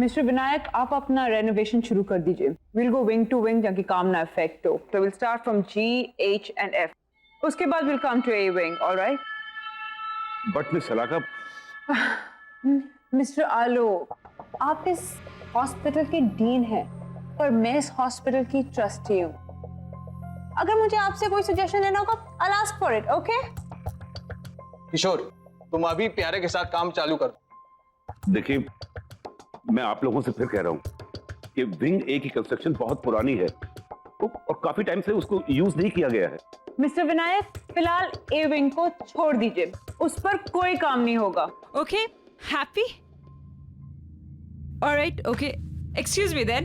Mister Vinayak, आप अपना renovation शुरू कर दीजिए। Will go wing to wing ताकि काम ना इफेक्ट हो। तो will start from G, H and F। उसके बाद will come to A wing, alright? But miss Salaka, mister Alok, आप इस हॉस्पिटल के डीन हैं और मैं इस हॉस्पिटल की ट्रस्टी हूँ। अगर मुझे आपसे कोई सजेशन लेना होगा, I'll ask for it, okay? किशोर, तुम अभी प्यारे के साथ काम चालू कर। देखिए मैं आप लोगों से फिर कह रहा हूं कि विंग ए की कंस्ट्रक्शन बहुत पुरानी है और काफी टाइम से उसको यूज नहीं किया गया है। मिस्टर विनायक, फिलहाल ए विंग को छोड़ दीजिए, उस पर कोई काम नहीं होगा। Okay, happy? All right, okay. Excuse me then.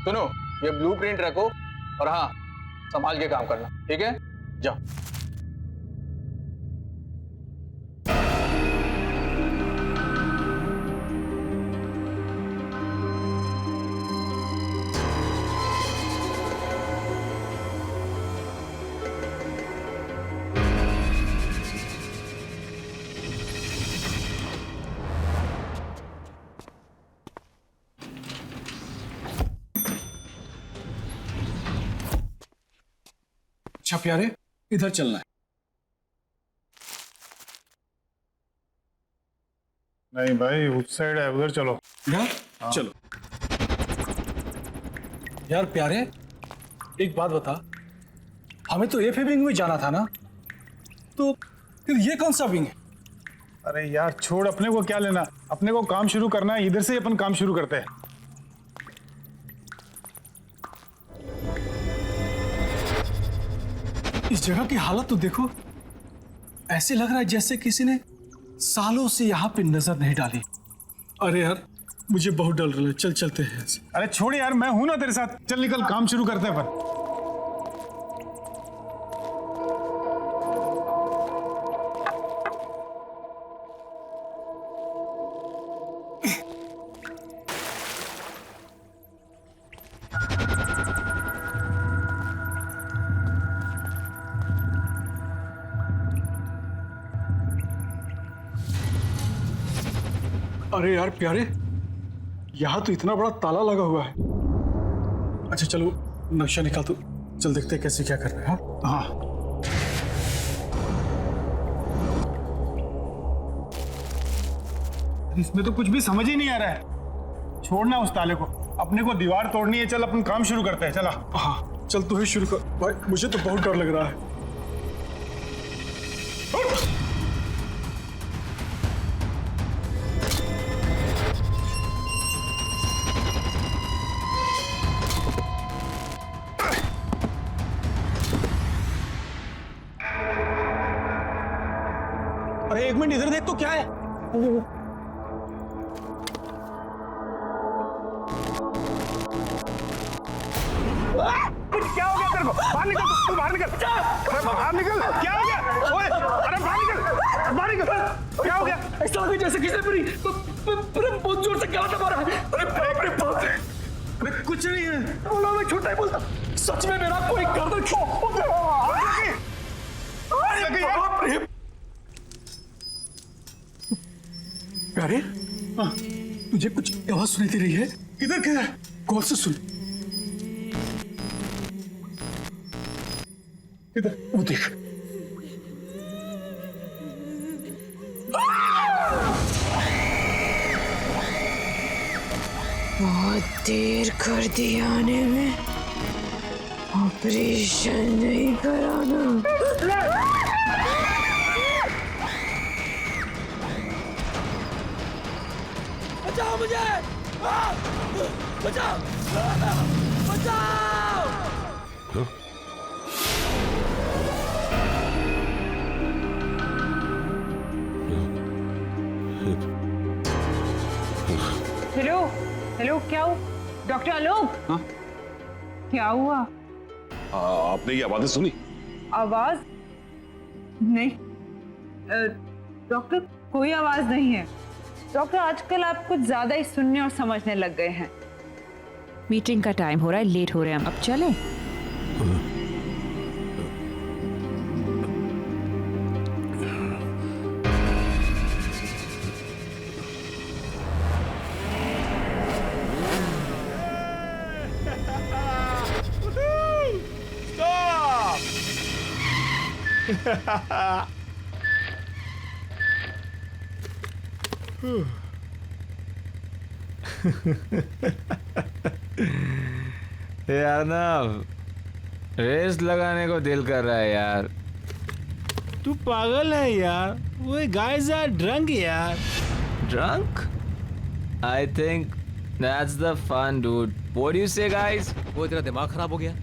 सुनो, ये ब्लूप्रिंट रखो और हाँ, संभाल के काम करना, ठीक है? जाओ। अच्छा प्यारे, इधर चलना है। नहीं भाई, उस साइड है, उधर चलो। यार चलो। यार प्यारे, एक बात बता, हमें तो एफ विंग में जाना था ना, तो फिर ये कौन सा विंग है? अरे यार छोड़, अपने को क्या लेना, अपने को काम शुरू करना है, इधर से ही अपन काम शुरू करते हैं। इस जगह की हालत तो देखो, ऐसे लग रहा है जैसे किसी ने सालों से यहाँ पे नजर नहीं डाली। अरे यार मुझे बहुत डर रहा है, चल चलते हैं। अरे छोड़ यार, मैं हूं ना तेरे साथ, चल निकल, काम शुरू करते हैं अपन। अरे यार प्यारे, यहाँ तो इतना बड़ा ताला लगा हुआ है। अच्छा चलो नक्शा निकाल, तो चल देखते हैं कैसे क्या करना है। हाँ इसमें तो कुछ भी समझ ही नहीं आ रहा है। छोड़ना उस ताले को, अपने को दीवार तोड़नी है। चल अपन काम शुरू करते हैं, चला। हाँ चल, तू ही शुरू कर भाई, मुझे तो बहुत डर लग रहा है। अरे एक मिनट इधर देख तो, क्या है? क्या हो गया तेरे को? बाहर निकल, तू बाहर निकल। अरे बाहर निकल, क्या हो गया? ओए, अरे बाहर निकल, बाहर निकल। क्या हो गया? ऐसा लगे जैसे किसी ने बहुत जोर से गला दबा रहा है। अरे बाप रे, अरे कुछ नहीं है। बोला मैं झूठा ही बोलता, सच में मेरा कोई गर्दन प्यारे, तुझे कुछ आवाज सुनाई दे रही है? किधर किधर? कौन से सुन? इधर वो देख। बहुत देर कर दी आने में, ऑपरेशन नहीं कराना। बचाओ मुझे, बचाओ, बचाओ। हेलो हेलो, क्या हुआ? डॉक्टर आलोक? हाँ? क्या हुआ? आपने ये आवाजें सुनी? आवाज नहीं डॉक्टर, कोई आवाज नहीं है। डॉक्टर आजकल आप कुछ ज्यादा ही सुनने और समझने लग गए हैं। मीटिंग का टाइम हो रहा है, लेट हो रहे हैं हम, अब चलें? यार ना रेस लगाने को दिल कर रहा है यार। तू पागल है यार, वो गाइस आर ड्रंक यार। Drunk? I think that's the fun, dude. What do you say, guys? वो तेरा दिमाग खराब हो गया?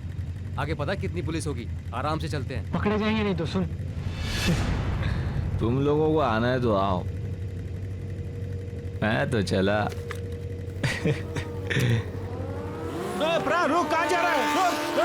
आगे पता कितनी पुलिस होगी, आराम से चलते हैं। पकड़े जाएंगे नहीं तो सुन। तुम लोगों को आना है तो आओ, मैं तो चला। प्राण रुक, कहाँ जा रहा है? रुक रुक।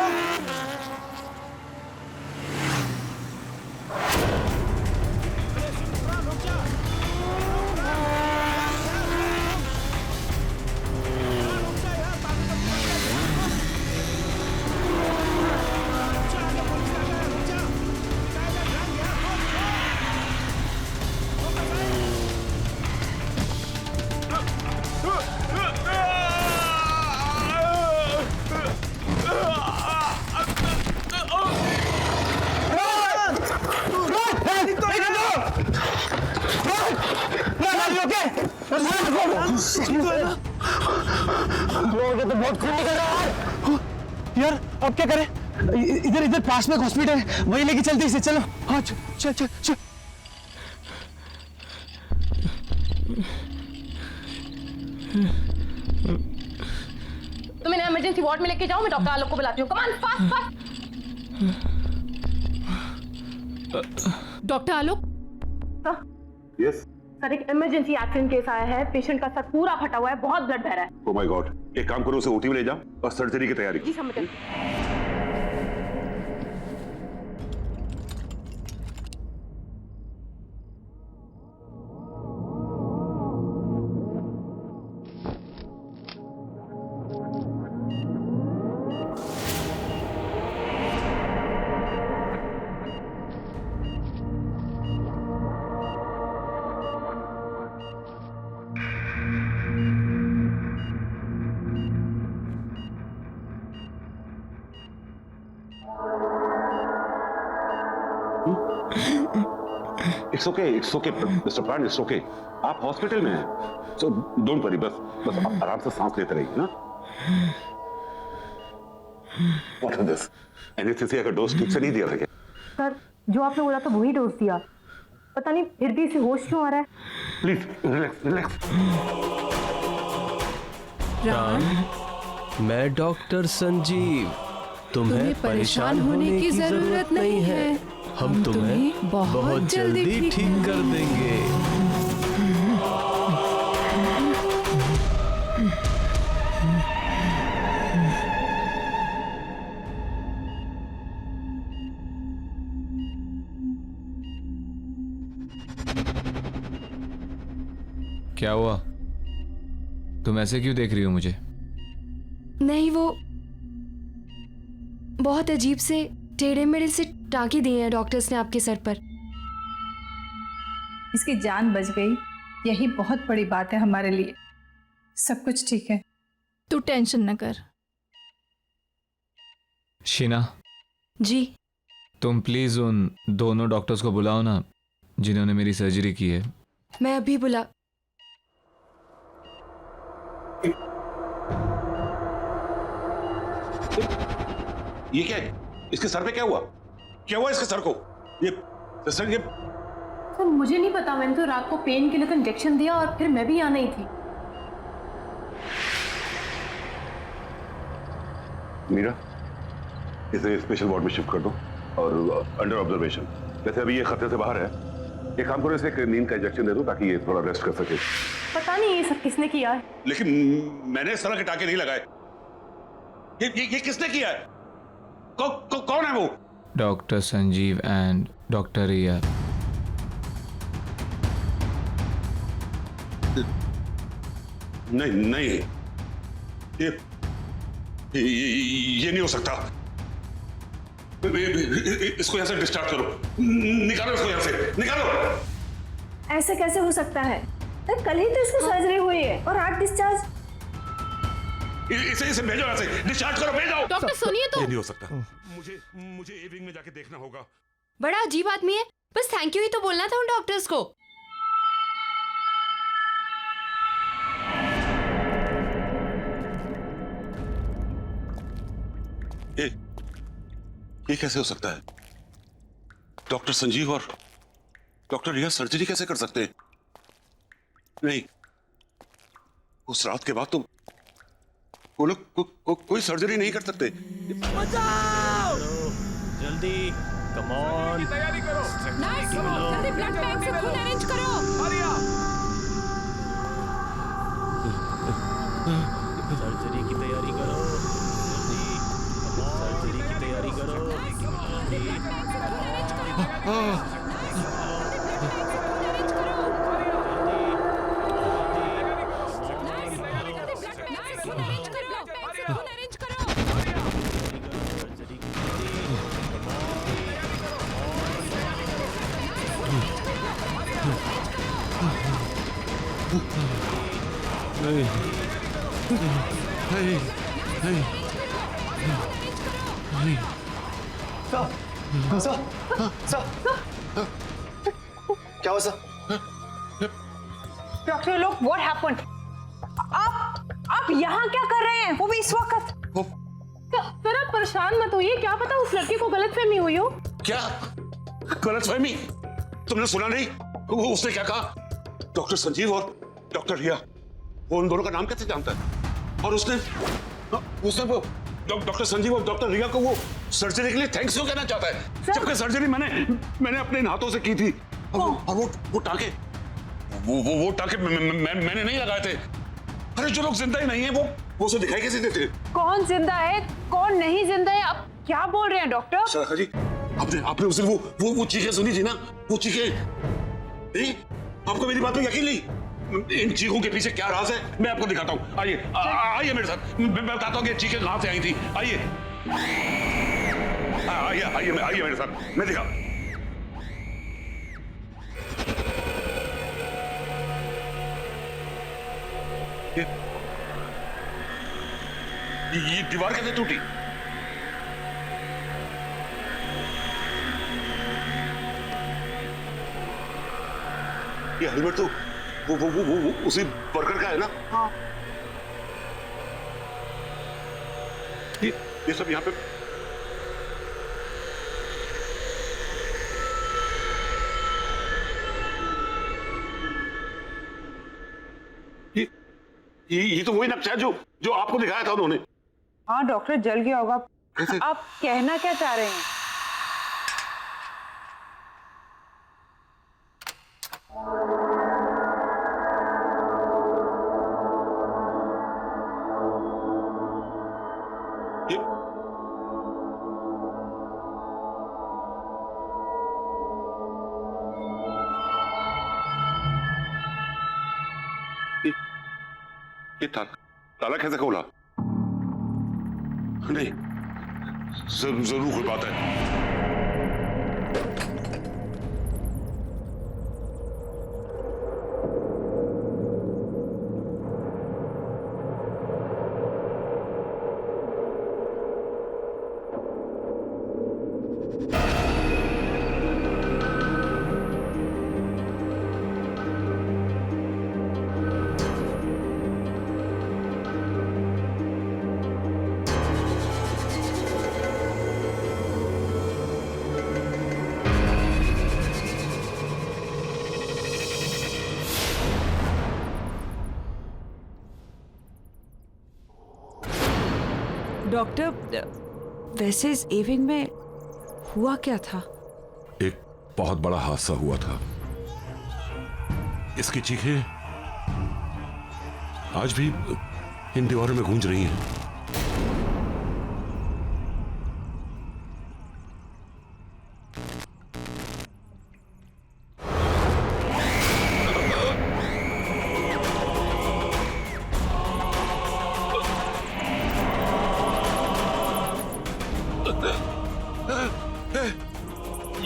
यार अब क्या करें? इधर इधर पास में हॉस्पिटल है, वहीं लेके चलते इसे। चलो हाँ चल चल चल। तुम इन्हें इमरजेंसी वार्ड में लेके जाओ, मैं डॉक्टर आलोक को बुलाती हूँ। Come on fast fast. Doctor Alok. Yes sir, एक इमरजेंसी एक्सीडेंट केस आया है, पेशेंट का सर पूरा फटा हुआ है, बहुत ब्लड बह रहा है। ओह माय गॉड, एक काम करो, उसे ओटी में ले जाओ और सर्जरी की तैयारी। जी समझ गई। इट्स ओके मिस्टर प्राण, इट्स ओके। आप हॉस्पिटल में हैं, सो डोंट वरी। बस आप आराम से सांस लेते रहिए ना। What is this? एनेस्थीसिया का डोज ठीक से नहीं दिया था क्या? सर, जो आपने बोला था वही डोज दिया, पता नहीं फिर भी इसे होश क्यों आ रहा है। Please relax relax. मैं डॉक्टर संजीव, तुम्हें परेशान होने की जरूरत नहीं है। हम तुम्हें बहुत जल्दी ठीक कर देंगे। क्या हुआ? तुम ऐसे क्यों देख रही हो मुझे? नहीं, वो बहुत अजीब से टेढ़े मेढ़े से टाँकी दिए हैं डॉक्टर्स ने आपके सर पर। इसकी जान बच गई, यही बहुत बड़ी बात है हमारे लिए। सब कुछ ठीक है, तू टेंशन न कर। शीना जी। तुम प्लीज उन दोनों डॉक्टर्स को बुलाओ ना जिन्होंने मेरी सर्जरी की है। मैं अभी बुला। ये क्या है? इसके सर पे क्या हुआ? क्या हुआ इसके सर को? ये सर मुझे नहीं पता, मैंने तो रात को पेन किलर का इंजेक्शन दिया और फिर मैं भी यहाँ नहीं थी। मीरा, इसे स्पेशल वार्ड में शिफ्ट कर दो और अंडर ऑब्जर्वेशन। वैसे अभी ये खतरे से बाहर है। एक काम करो, इसे एक नींद का इंजेक्शन दे दो ताकि ये थोड़ा रेस्ट कर सके। पता नहीं ये सब किसने किया है। लेकिन मैंने इस तरह के टाके नहीं लगाए। ये किसने किया है? कौन है वो? डॉक्टर संजीव एंड डॉक्टर रिया। नहीं, ये नहीं हो सकता। इसको यहां से डिस्चार्ज करो, निकालो इसको यहां से, निकालो। ऐसा कैसे हो सकता है? कल ही तो इसको सर्जरी हुई है और आज डिस्चार्ज। इसे भेजो यहां से, डिस्चार्ज करो, भेजो। डॉक्टर सुनिए तो। ये नहीं हो सकता। मुझे ए विंग में जाके देखना होगा। बड़ा अजीब आदमी है, बस थैंक यू ही तो बोलना था उन डॉक्टर्स को। ये कैसे हो सकता है? डॉक्टर संजीव और डॉक्टर रिया सर्जरी कैसे कर सकते हैं? नहीं, उस रात के बाद तो वो लोग कोई सर्जरी नहीं कर सकते। जल्दी, कम ऑन, तैयारी करो। जल्दी ब्लड बैंक से खून अरेंज करो। सर्जरी की तैयारी करो, जल्दी, सर्जरी की तैयारी करो, क्या हुआ सर? डॉक्टर लोग, व्हाट हैपेंड? आप यहाँ क्या कर रहे हैं, वो भी इस वक्त? सर आप परेशान मत होइए, क्या पता उस लड़के को गलतफहमी हुई हो। क्या गलतफहमी? तुमने सुना नहीं उसने क्या कहा? डॉक्टर संजीव और डॉक्टर रिया, वो उन दोनों का नाम कैसे जानता है? और उसने वो डॉक्टर संजीव और डॉक्टर रिया को वो सर्जरी के लिए थैंक्स क्यों कहना चाहता है, जबकि सर्जरी मैंने अपने हाथों से की थी। और वो टाके वो टाके मैंने नहीं लगाए थे। अरे जो लोग जिंदा ही नहीं है वो उसे दिखाई कैसे देते? कौन जिंदा है कौन नहीं जिंदा है, आप क्या बोल रहे हैं डॉक्टर? शाखा जी, आपने उस दिन वो चीखें सुनी थी ना, वो चीखें नहीं? आपको मेरी बात में यकीन नहीं? इन चीखों के पीछे क्या राज है, मैं आपको दिखाता हूँ। आइए मेरे साथ, मैं बताता हूँ कि चीखें कहां से आई थी। आइए मेरे साथ, मैं दिखा। ये दीवार कैसे टूटी? ये हेलमेट तो वो उसी वर्कर का है ना? हाँ। ये सब यहाँ पे ये तो वही नक्शा है जो आपको दिखाया था उन्होंने। हाँ डॉक्टर, जल गया होगा। आप कहना क्या चाह रहे हैं? ये ताला कैसे खोला? नहीं, जरूर कोई बात है। डॉक्टर, वैसे इस एविंग में हुआ क्या था? एक बहुत बड़ा हादसा हुआ था। इसकी चीखें आज भी इन दीवारों में गूंज रही हैं।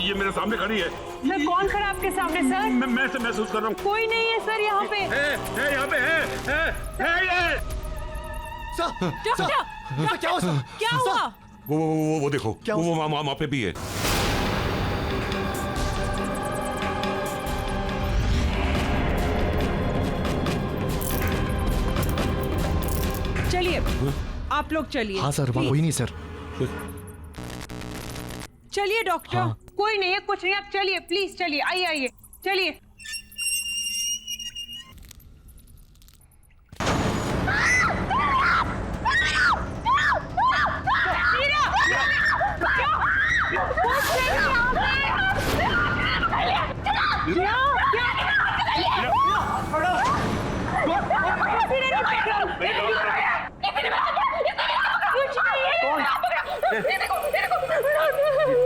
ये मेरे सामने खड़ी है। सर कौन खड़ा आपके सामने सर? मैं से महसूस कर रहा हूँ। कोई नहीं है सर यहाँ पे। है यहाँ पे है ये। क्या हुआ? वो देखो, वो वहाँ पे भी है। आप लोग चलिए। हाँ सर, वहाँ कोई नहीं सर। चलिए डॉक्टर। हाँ। कोई नहीं है, कुछ नहीं, आप चलिए प्लीज, चलिए, आइए आइए, चलिए।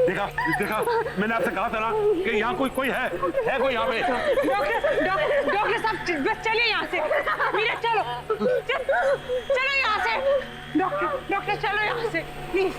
देखा देखा, मैंने आपसे कहा था ना कि यहाँ कोई है कोई यहाँ पे। डॉक्टर साहब बस चलिए यहाँ से। मीरा चलो, चलो यहाँ से। डॉक्टर चलो यहाँ से प्लीज।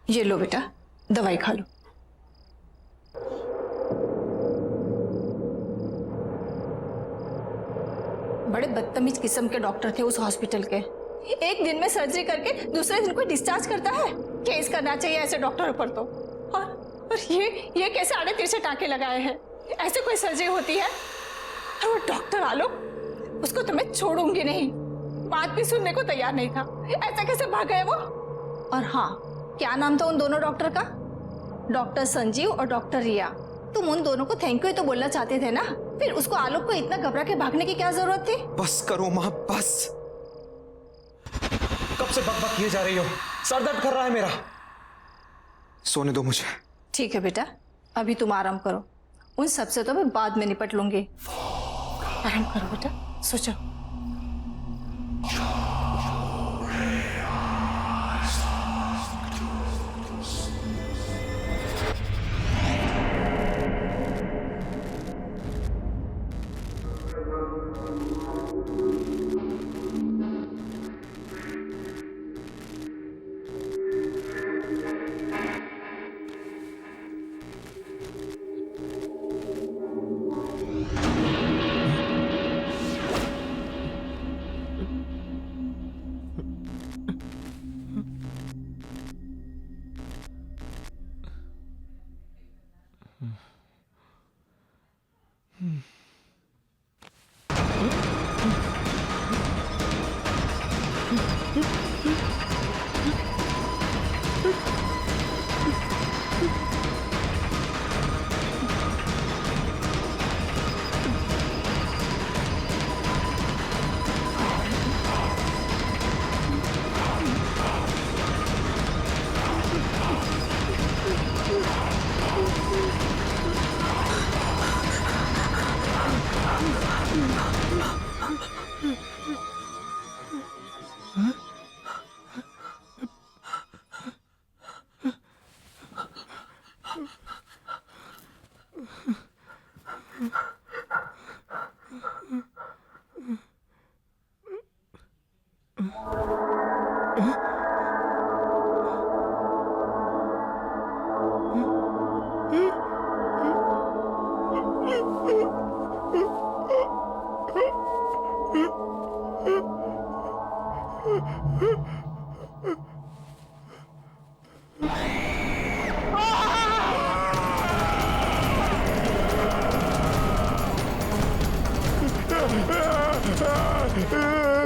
ये लो बेटा, दवाई खा लो। बड़े बदतमीज किस्म के डॉक्टर थे उस हॉस्पिटल के। एक दिन में सर्जरी करके दूसरे दिन को डिस्चार्ज करता है। केस करना चाहिए ऐसे डॉक्टरों पर तो। और ये कैसे आड़े तिरछे टाँके लगाए हैं? ऐसे कोई सर्जरी होती है? और वो डॉक्टर आलोक, उसको तो मैं छोड़ूंगी नहीं। बात भी सुनने को तैयार नहीं था। ऐसा कैसे भाग गए वो? और हाँ, क्या नाम था उन दोनों डॉक्टर का? डॉक्टर संजीव और डॉक्टर रिया। तुम उन दोनों को थैंक यू तो बोलना चाहते थे ना, फिर उसको आलोक को इतना घबरा के भागने की क्या जरूरत थी? बस करो माँ, बस। कब से बक किए जा रही हो? सर दर्द कर रहा है मेरा। सोने दो मुझे। ठीक है बेटा, अभी तुम आराम करो। उन सबसे तो मैं बाद में निपट लूंगी। आराम करो बेटा, सो जाओ।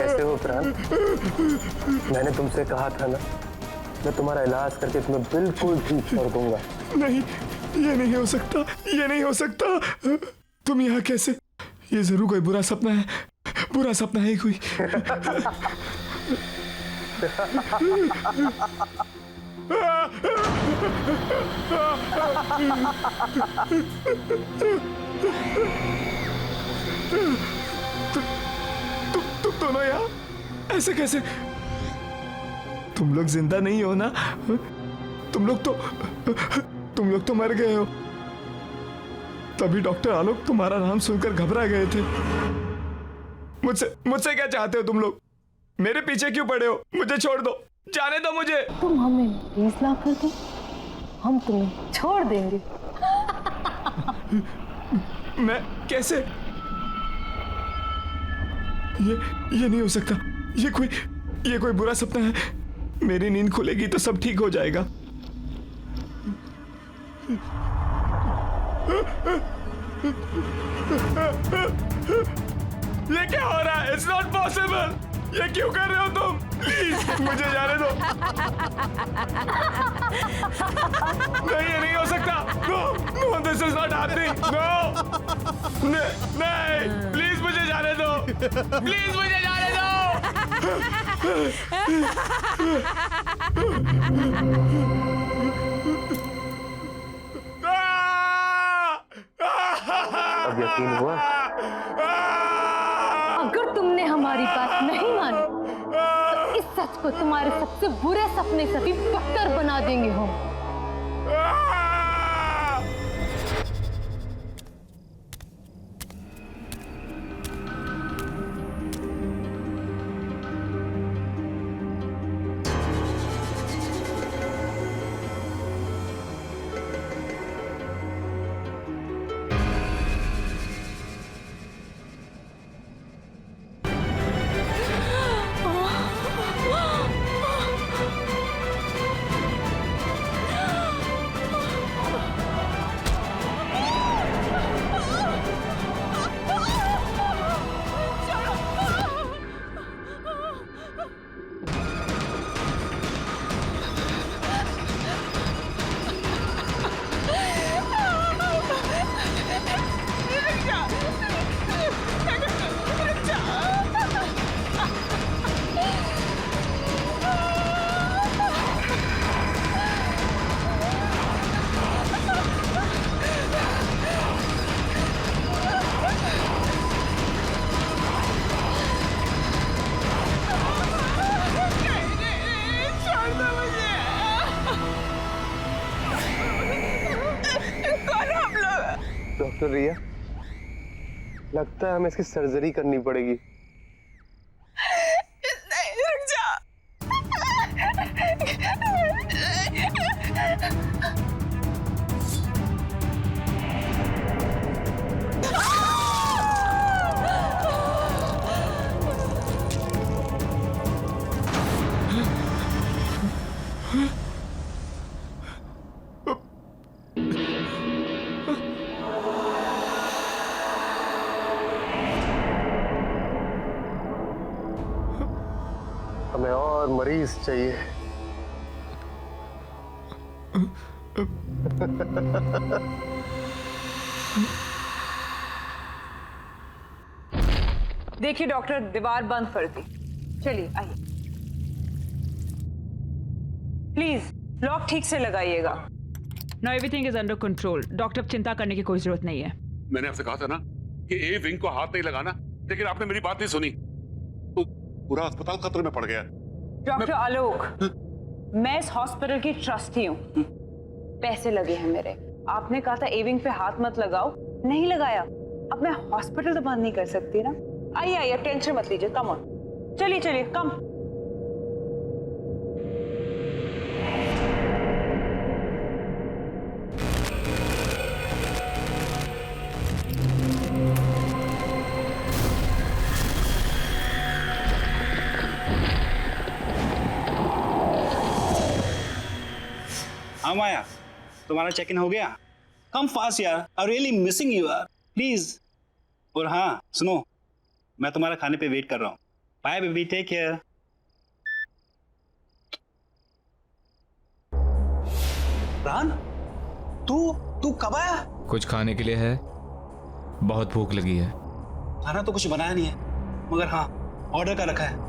कैसे हो प्राण? मैंने तुमसे कहा था ना, मैं तुम्हारा इलाज करके तुम्हें बिल्कुल ठीक कर दूंगा। नहीं, ये नहीं हो सकता, ये नहीं हो सकता। तुम यहाँ कैसे? ये जरूर कोई बुरा सपना है, बुरा सपना है कोई। तुम दोनों यहाँ ऐसे कैसे? तुम लोग जिंदा नहीं हो ना? तुम लोग तो मर गए हो। तभी डॉक्टर आलोक तुम्हारा नाम सुनकर घबरा गए थे। मुझसे क्या चाहते हो तुम लोग? मेरे पीछे क्यों पड़े हो? मुझे छोड़ दो, जाने दो मुझे। तुम हमें 20 लाख कर दो, हम तुम्हें छोड़ देंगे। मैं कैसे? ये नहीं हो सकता। ये कोई बुरा सपना है। मेरी नींद खुलेगी तो सब ठीक हो जाएगा। ये क्या हो रहा है? It's not possible. ये क्यों कर रहे हो तुम? प्लीज मुझे जाने दो। नहीं, ये नहीं हो सकता। No, this is not happening. No, नहीं, प्लीज मुझे जाने दो। प्लीज मुझे जाने दो। अब यकीन हुआ? अगर तुमने हमारी बात नहीं मानी तो इस सच को तुम्हारे सबसे बुरे सपने से भी बदतर बना देंगे हम। डॉक्टर रिया, लगता है हमें इसकी सर्जरी करनी पड़ेगी। नहीं, रुक जा। हमें और मरीज चाहिए। देखिए डॉक्टर, दीवार बंद कर दी। चलिए आइए, प्लीज लॉक ठीक से लगाइएगा। No, everything is under control. Doctor, चिंता करने की कोई जरूरत नहीं है। मैंने आपसे कहा था ना कि ए विंग को हाथ नहीं लगाना, लेकिन आपने मेरी बात नहीं सुनी तो पूरा अस्पताल खतरे में पड़ गया। डॉक्टर आलोक, मैं इस हॉस्पिटल की ट्रस्टी हूँ। पैसे लगे हैं मेरे। आपने कहा था ए विंग पे हाथ मत लगाओ, नहीं लगाया। अब मैं हॉस्पिटल तो बंद नहीं कर सकती ना। आइए आइए, टेंशन मत लीजिए, कम ऑन, चलिए चलिए, कम। हाँ माया, तुम्हारा चेक इन हो गया? कम फास्ट यार, आई रियली मिसिंग यू यार, प्लीज। और हाँ सुनो, मैं तुम्हारा खाने पे वेट कर रहा हूँ। Bye baby, take care. रान, तू कब आया? कुछ खाने के लिए है? बहुत भूख लगी है। खाना तो कुछ बनाया नहीं है, मगर हाँ ऑर्डर का रखा है।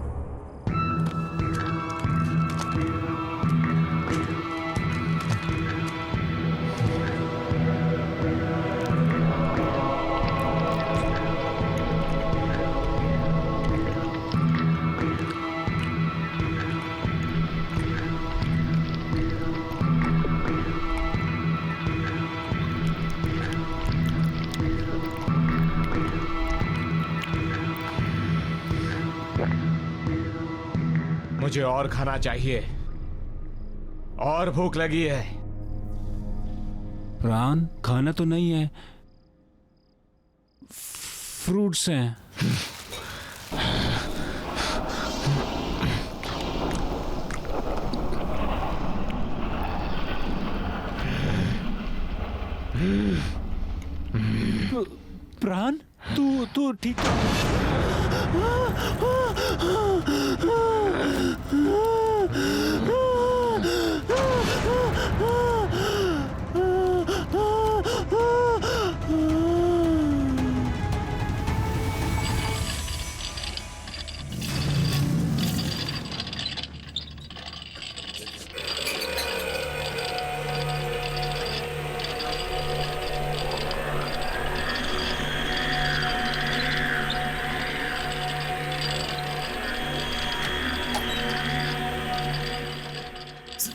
मुझे और खाना चाहिए, और भूख लगी है। प्राण खाना तो नहीं है, फ्रूट्स हैं। प्राण तू ठीक?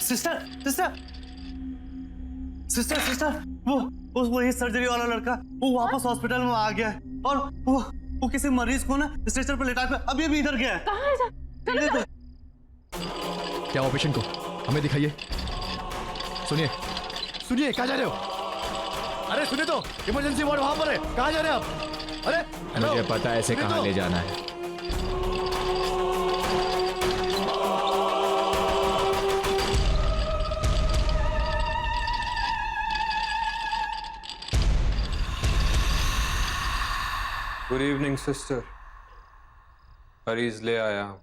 सिस्टर सिस्टर सिस्टर सिस्टर वो ये सर्जरी वाला लड़का वो वापस हॉस्पिटल में आ गया है, और वो किसी मरीज को ना स्ट्रेचर पर लेटा कर अभी इधर गया है। कहाँ है? चलो क्या हुआ पेशेंट को? हमें दिखाइए। सुनिए सुनिए, कहाँ जा रहे हो? अरे सुनिए तो, इमरजेंसी वार्ड वहां पर है, कहाँ जा रहे हैं आप? अरे मुझे पता है इसे कहाँ ले जाना है। गुड इवनिंग सिस्टर, मरीज ले आया हूं।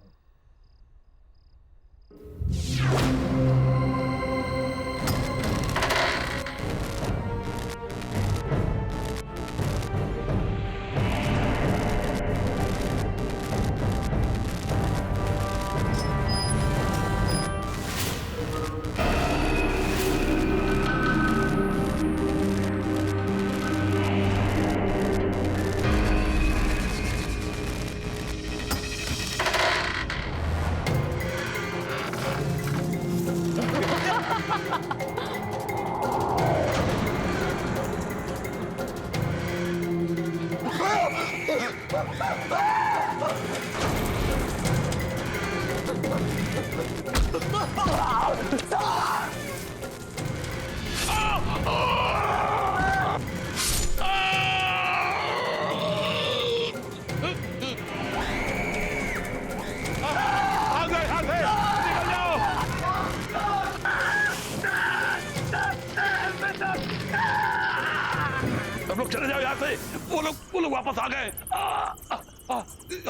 सब लोग चले जाओ यहाँ से। वो लोग वापस आ गए।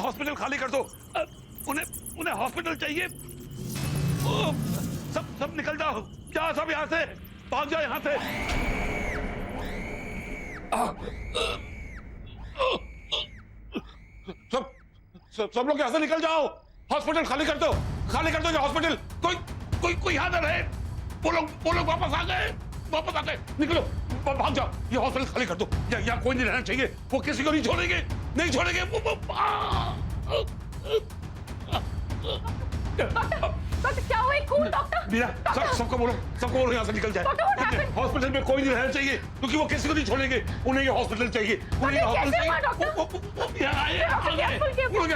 हॉस्पिटल खाली कर दो। उन्हें हॉस्पिटल चाहिए। सब निकल जाओ, जाओ सब यहाँ से, भाग जाओ यहाँ से। सब लोग यहाँ से निकल जाओ। हॉस्पिटल खाली कर दो ये हॉस्पिटल। कोई यहाँ न रहे। वो लोग वापस आ गए। निकलो, भाग जाओ। ये हॉस्पिटल खाली कर दो। यहाँ कोई नहीं रहना चाहिए। वो किसी को नहीं छोड़ेंगे। डॉक्टर क्या हुआ? कौन डॉक्टर? मीरा, सबको बोलो यहाँ से निकल जाए। हॉस्पिटल में कोई नहीं रहना चाहिए, क्योंकि वो किसी को नहीं छोड़ेंगे। उन्हें ये हॉस्पिटल चाहिए। वो लोग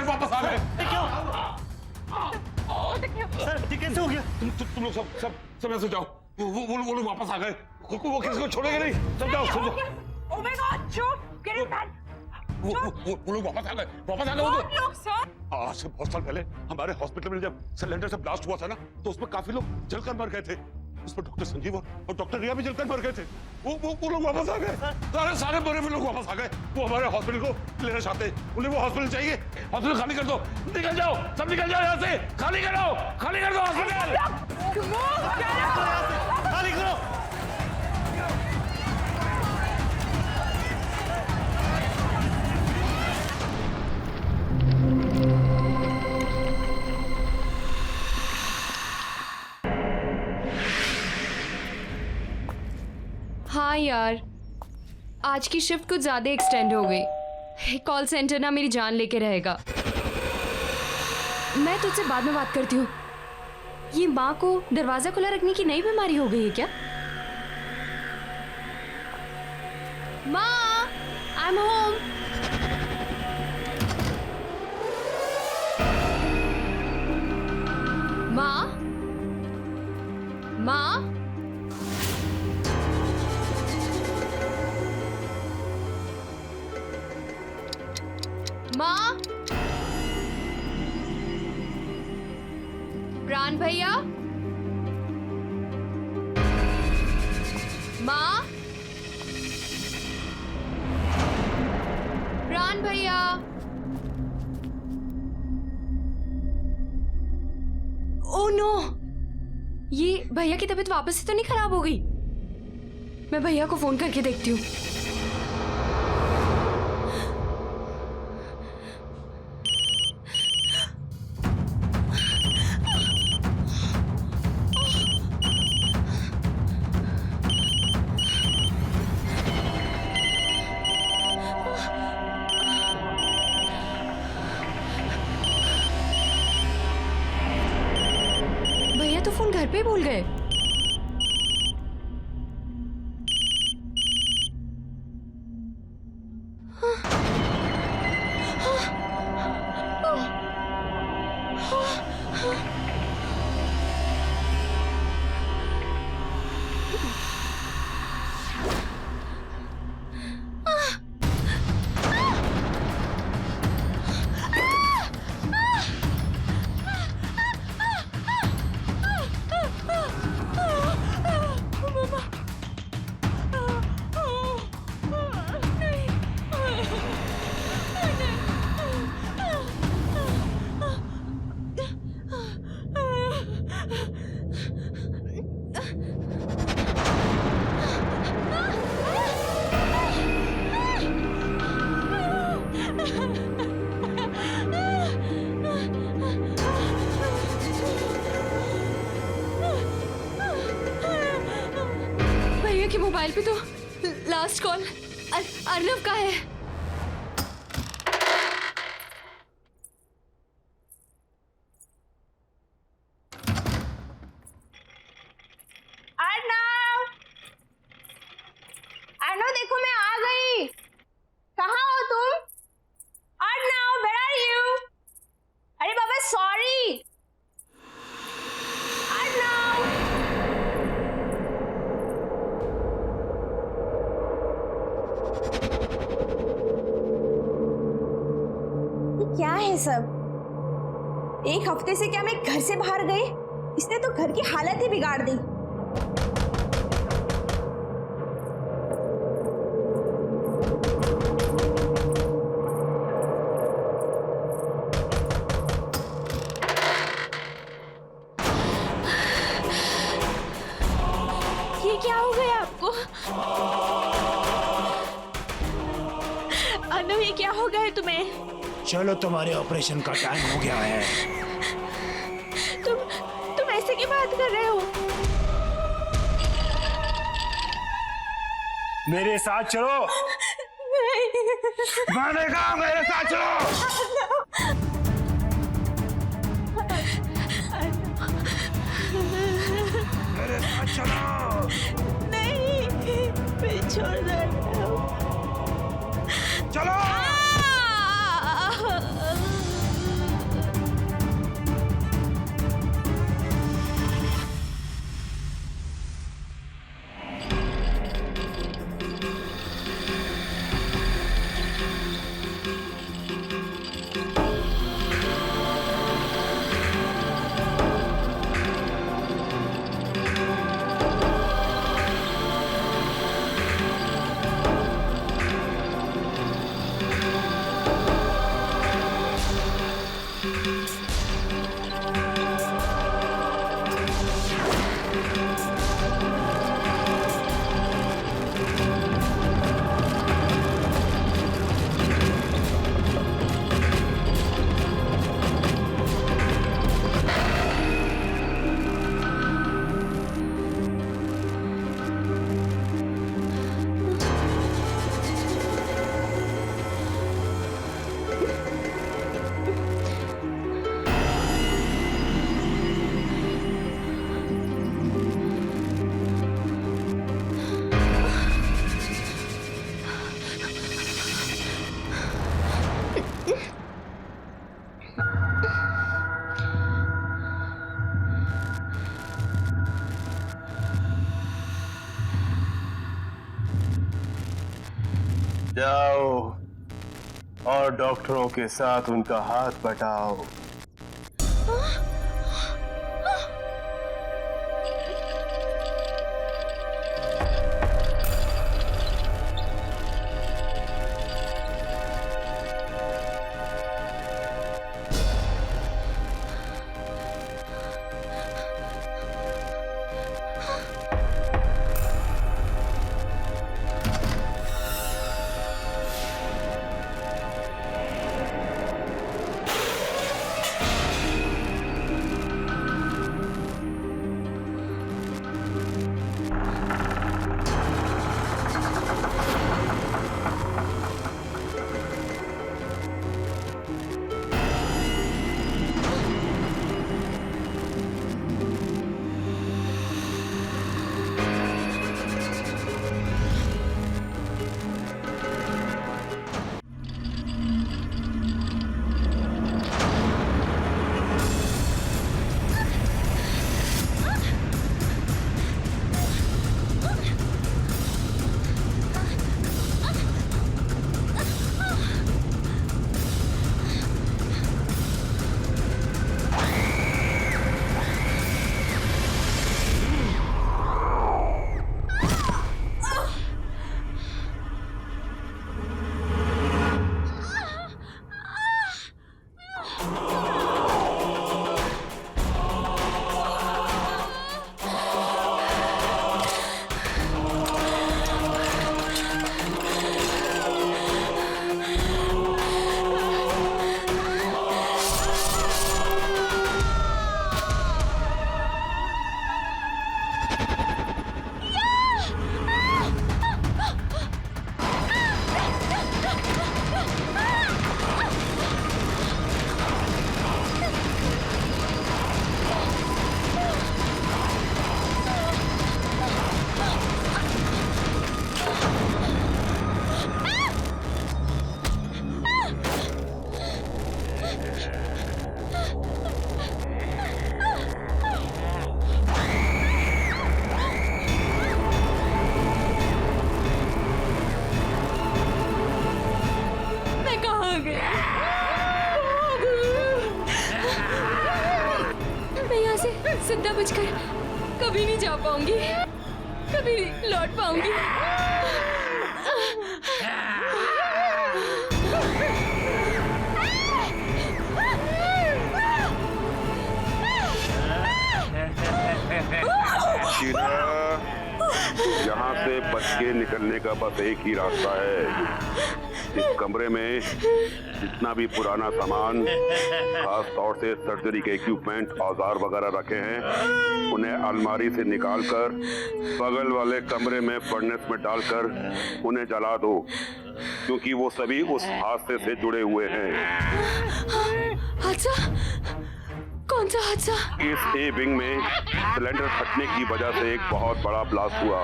वापस आ गए। सर कैसे हो गया? तुम लोग सब ऐसे जाओ। वो लोग वापस आ गए। वो किसी को छोड़ेंगे नहीं। सब जाओ। Oh my God, चुप! Get him back! वो लोग वापस आ गए। आज से बहुत साल पहले हमारे हॉस्पिटल में जब सिलेंडर से ब्लास्ट हुआ था ना, तो उसमें काफी लोग जलकर मर गए थे। उसमें डॉक्टर संजीव और डॉक्टर रिया भी जलकर मर गए थे। वो लोग वापस आ गए। सारे मरे हुए लोग वापस आ गए। वो हमारे हॉस्पिटल को लेना चाहते हैं। उन्हें वो हॉस्पिटल चाहिए। हॉस्पिटल खाली कर दो। निकल जाओ, सब निकल जाओ यहाँ से। खाली कर दो हॉस्पिटल। खाली करो। हाँ यार, आज की शिफ्ट कुछ ज्यादा एक्सटेंड हो गई। कॉल सेंटर ना मेरी जान लेके रहेगा। मैं तुझसे बाद में बात करती हूँ। ये माँ को दरवाजा खुला रखने की नई बीमारी हो गई है क्या? माँ, आई एम होम। माँ, प्राण भैया, माँ, प्राण भैया। ओह नो, ये भैया की तबीयत वापस से तो नहीं खराब हो गई? मैं भैया को फोन करके देखती हूँ। भैया तो फोन घर पे भूल गए। के मोबाइल पे तो लास्ट कॉल अर्नव का है। अर्नव देखो मैं आ गई। कहाँ हो तुम? Arnav, where are you? अरे बाबा सॉरी। अर्नव, ये क्या है सब? एक हफ्ते से क्या मैं घर से बाहर गई? इसने तो घर की हालत ही बिगाड़ दी। ये क्या हो गया आपको? अर्नव, ये क्या हो गया है तुम्हें? चलो तुम्हारे ऑपरेशन का टाइम हो गया है। तुम ऐसे की बात कर रहे हो? मेरे साथ चलो। नहीं। मैंने कहा मेरे साथ चलो। मेरे साथ चलो। नहीं, मैं छोड़ दे। चलो। जाओ और डॉक्टरों के साथ उनका हाथ बटाओ। जिंदा बचकर कभी नहीं जा पाऊंगी, कभी नहीं लौट पाऊंगी। यहाँ से बच के निकलने का बस एक ही रास्ता है। इस कमरे में जितना भी पुराना सामान, खास तौर से सर्जरी के इक्विपमेंट, औजार वगैरह रखे हैं, उन्हें अलमारी से निकालकर बगल वाले कमरे में फर्नेस में डालकर उन्हें जला दो, क्योंकि वो सभी उस हादसे से जुड़े हुए हैं। हादसा? कौन सा हादसा? इस ए विंग में सिलेंडर फटने की वजह से एक बहुत बड़ा ब्लास्ट हुआ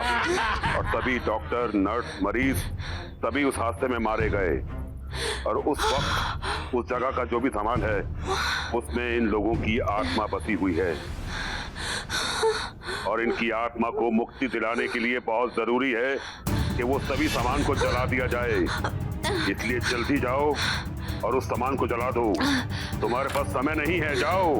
और सभी डॉक्टर, नर्स, मरीज सभी उस हादसे में मारे गए। और उस वक्त उस जगह का जो भी सामान है उसमें इन लोगों की आत्मा बसी हुई है और इनकी आत्मा को मुक्ति दिलाने के लिए बहुत जरूरी है कि वो सभी सामान को जला दिया जाए। इसलिए जल्दी जाओ और उस सामान को जला दो। तुम्हारे पास समय नहीं है, जाओ।